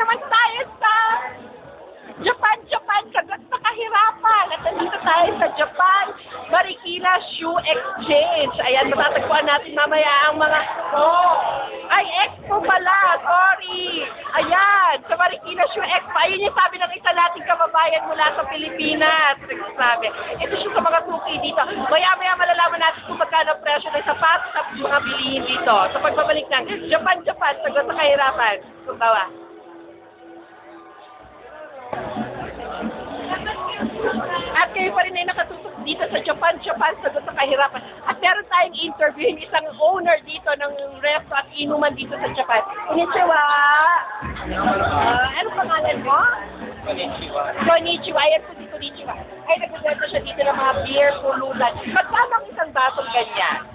naman tayo sa Japan, sagot sa kahirapan. At nandito tayo sa Japan, Marikina Shoe Exchange. Ayan, matatagpuan natin mamaya ang mga, ay, Expo pala, sorry. Ayan, sa Marikina Shoe Expo. Ayun yung sabi ng isa nating kababayan mula sa Pilipinas. Nagsasabi. Ito siya sa mga suki dito. Maya-maya malalaman natin kung magkano presyo ng sapatos at mga bilihin dito. Sa pagbabalik ng Japan, sagot sa kahirapan. Kumbawa. At kayo pa rin ay nakatutok dito sa Japan, sagot sa kahirapan. At meron tayong interview, isang owner dito ng resto at inuman dito sa Japan. Konnichiwa! Ano pangalan mo? Konnichiwa. Ayan po si Konnichiwa. Ay, naguganda siya dito ng mga beer, pulutan. Magkano ang isang basong ganyan?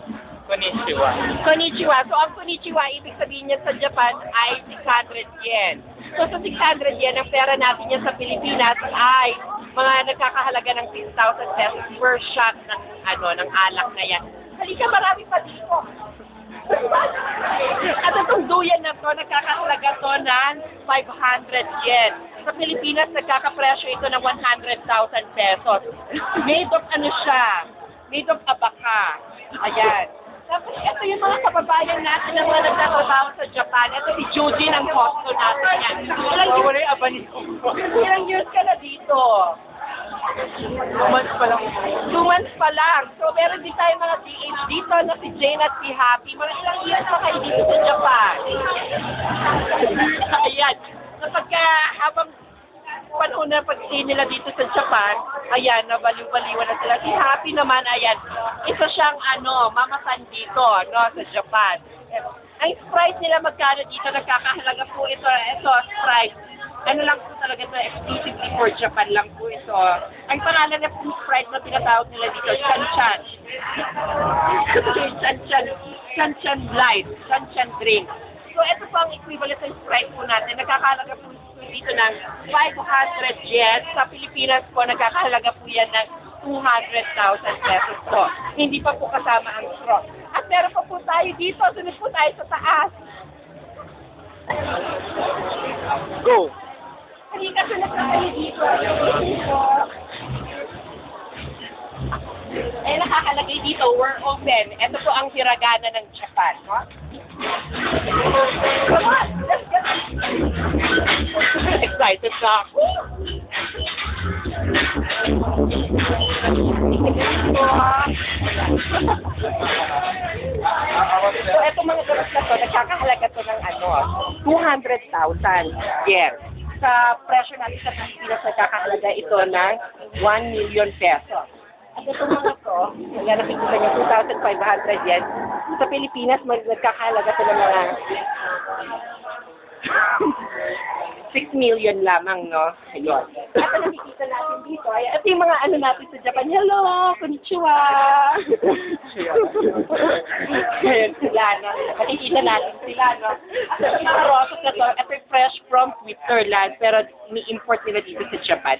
Konnichiwa. So, ang konnichiwa, ibig sabihin niya sa Japan ay 600 yen. So, sa 600 yen, ang pera natin yan sa Pilipinas ay mga nagkakahalaga ng 6,000 pesos per shot ng, ng alak na yan. Halika, marami pa dito. At itong duyan na to, nagkakahalaga to ng 500 yen. Sa Pilipinas, nagkakapresyo ito ng 100,000 pesos. Made of siya? Made of abaka. Ayan. Tapos ito yung mga kababayan natin na mga nagtatrabaho sa Japan. Ito si Juji ng hosto natin yan. Ilang years ka na dito? 2 months pa lang. 2 months pa lang. So meron din tayo mga DH dito na si Jane at si Happy. Mga ilang years pa kayo dito sa Japan? Ayan. Kapag habang panahon na pag-stay nila dito sa Japan, ayan, nabaliw-baliwan na sila. Si Happy naman, ayan, isa siyang mamasan dito, sa Japan. Ang Sprite nila magkano dito, nagkakahalaga po ito, Sprite. Ano lang po talaga ito, exclusively for Japan lang po ito. Ang pangalan na po Sprite na tinatawag nila dito, Shanchan. Shanchan Light, Shanchan Drink. So, ito po ang equivalent ng Sprite po natin. Nagkakahalaga po dito ng 500 yen. Sa Pilipinas po, nagkakahalaga po yan ng 200,000 pesos po. Hindi pa po kasama ang straw. At meron pa po tayo dito. Sunod po tayo sa taas. Go! Hindi ka sunod na kayo dito. Nakakalagay dito, we're open. Ito po ang hiragana ng Japan. No? Come on, let's go. Excited na ako. So, itong mga gamit na to, nagkakahalaga to ng 200,000 yen. Sa presyo natin sa Pilipinas, nagkakahalaga ito ng 1 million pesos. At itong mga to, yan nakikita niyo, 2,500 yen. Sa Pilipinas, nagkakahalaga ito ng mga 6 million lamang, no? Ayun. At ang nakikita natin dito, ay ito yung mga natin sa Japan. Hello! Konnichiwa! Ayan sila, no? Nakikita natin sila, no? At yung mga rosas na to, ito yung fresh from Switzerland, pero ni-import nila dito sa Japan.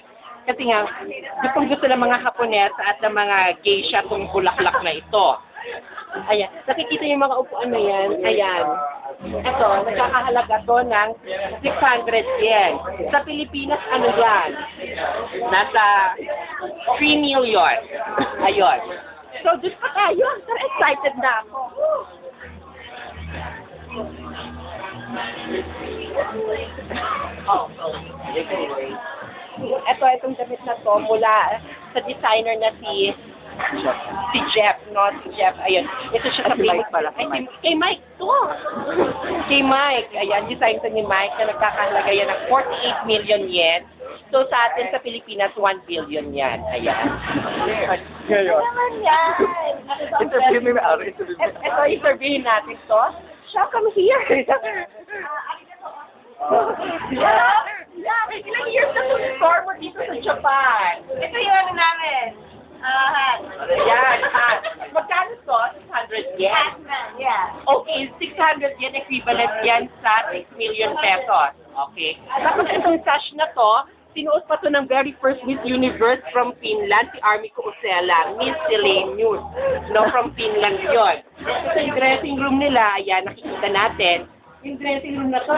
Kasi nga, gusto ng mga Hapones at ng mga geisha itong bulaklak na ito. Ayan. Nakikita yung mga upuan na yan. Ayan. Ito, nagkakahalaga to ng 600 yen. Sa Pilipinas, yan? Nasa 3 million. Ayun. So, doon pa tayo. Pero excited na ako. Itong damit na to mula sa designer na si Jeff, no? Si Jeff, ayun. Ito siya sa Mike pala. Kay Mike to. Kay Mike. Ayan, design to ni Mike na nagkakahalaga yan ng 48 million yen. So, sa atin sa Pilipinas, 1 billion yan. Ayan. Ngayon. Naman yan. Ito, interviewin natin to. Siya, come here. Ilang years na itong store mo dito sa Japan? Ito yung namin. Yan. Magkano to? 600 yen? Yeah. Okay, 600 yen equivalent yan sa 6 million pesos. Okay. Tapos itong sash na to, sinuot pa to ng very first Miss Universe from Finland, si Armiko Usela, Miss Selenius. No, from Finland yun. Sa dressing room nila, ayan, nakikita natin, Yung dressing room na to.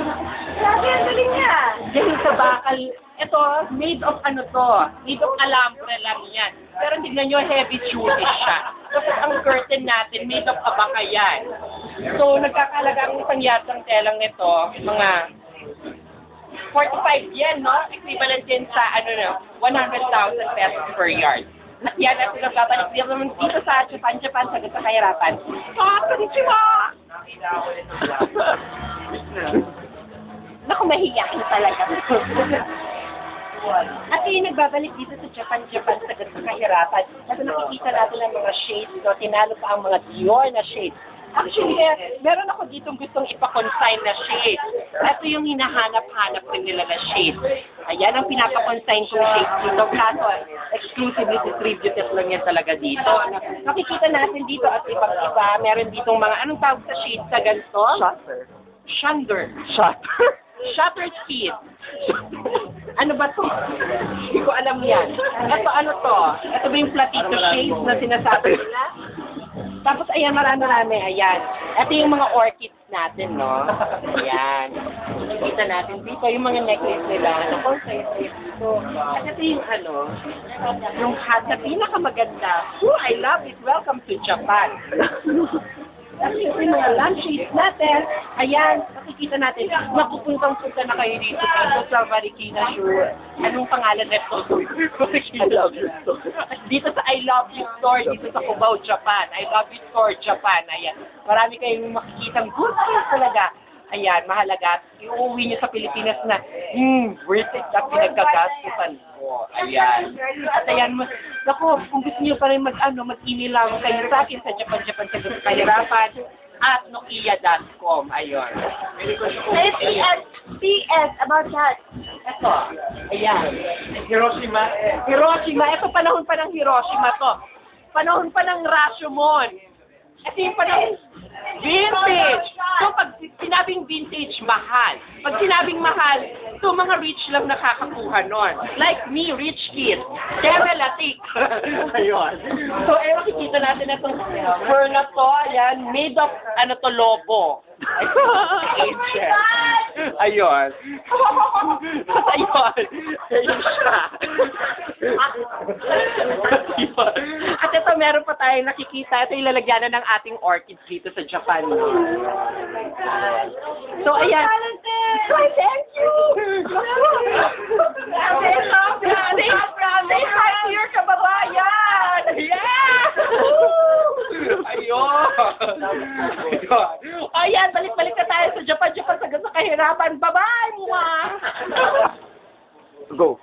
Grabe, ang galing niya. Dahil sa bakal, ito, made of ano to, made of alambre lang yan. Pero tignan nyo, heavy duty siya. Tapos ang curtain natin, made of abaka yan. So, nagkakalaga ang isang yatang telang nito, mga 45 yen, no? Equivalent din sa, 100,000 pesos per yard. At yan at nagbabalik din naman dito sa Japan, sagot sa kahirapan. Konnichiwa! Naku, mahiyakin talaga. At yung nagbabalik dito sa Japan, sagot sa kahirapan. At nakikita natin ang mga shades, no? Tinalo pa ang mga Dior na shades. Actually, meron ako ditong gustong ipa-consign na shade. Ito yung hinahanap-hanap rin nila na shade. Ayan ang pinapa-consign kong shade dito. Kaso, exclusively distributed lang yan talaga dito. Nakikita natin dito at ibang-iba. Meron ditong mga, anong tawag sa shade sa ganito? Shutter. Shutter. Shutter speed. Ano ba to? Hindi ko alam yan. Ito ano to? Ito ba yung platito shades na sinasabi nila? Tapos ayan, marami. Ayan. Ito yung mga orchids natin, no? Ayan. Kita natin dito yung mga necklace nila. Naku, sayo dito. At ito yung yung hat na pinakamaganda. Oh, I love it. Welcome to Japan. At yung mga lampshades natin, ayan, nakikita natin, mapupuntang-punta na kayo dito sa Marikina Shore. Anong pangalan nito? I love you store. Dito sa I love you store, dito sa Cubao, Japan. I love you store, Japan. Ayan, marami kayong makikitang good things talaga. Ayan, mahalaga. Iuwi nyo sa Pilipinas na, worth it na pinagkagastusan ko. Ayan. At ayan, naku, kung gusto nyo pa rin mag-email lang kayo sa akin sa Japan sa kahirapan at nokia.com. Ayun. PS about that. Ito. Ayan. Hiroshima. Hiroshima. Ito panahon pa ng Hiroshima to. Panahon pa ng Rashomon. Ito yung panahon vintage. So, pag sinabing vintage, mahal. Pag sinabing mahal, so mga rich lang nakakakuha nun. Like me, rich kid. Kevelatik. Ayun. So, makikita natin itong fur na to, ayan, made of, lobo. Ancient. Ayun. Ayun. Ayun siya. At ito, meron pa tayong nakikita. Ito yung lalagyanan ng ating orchids dito sa Japan. So, ayan. Thank you! Say hi to your kababayan! Yeah! Ayun! Ayan, balik-balik na tayo sa Japan, sagot sa kahirapan. Bye-bye, mga! Go.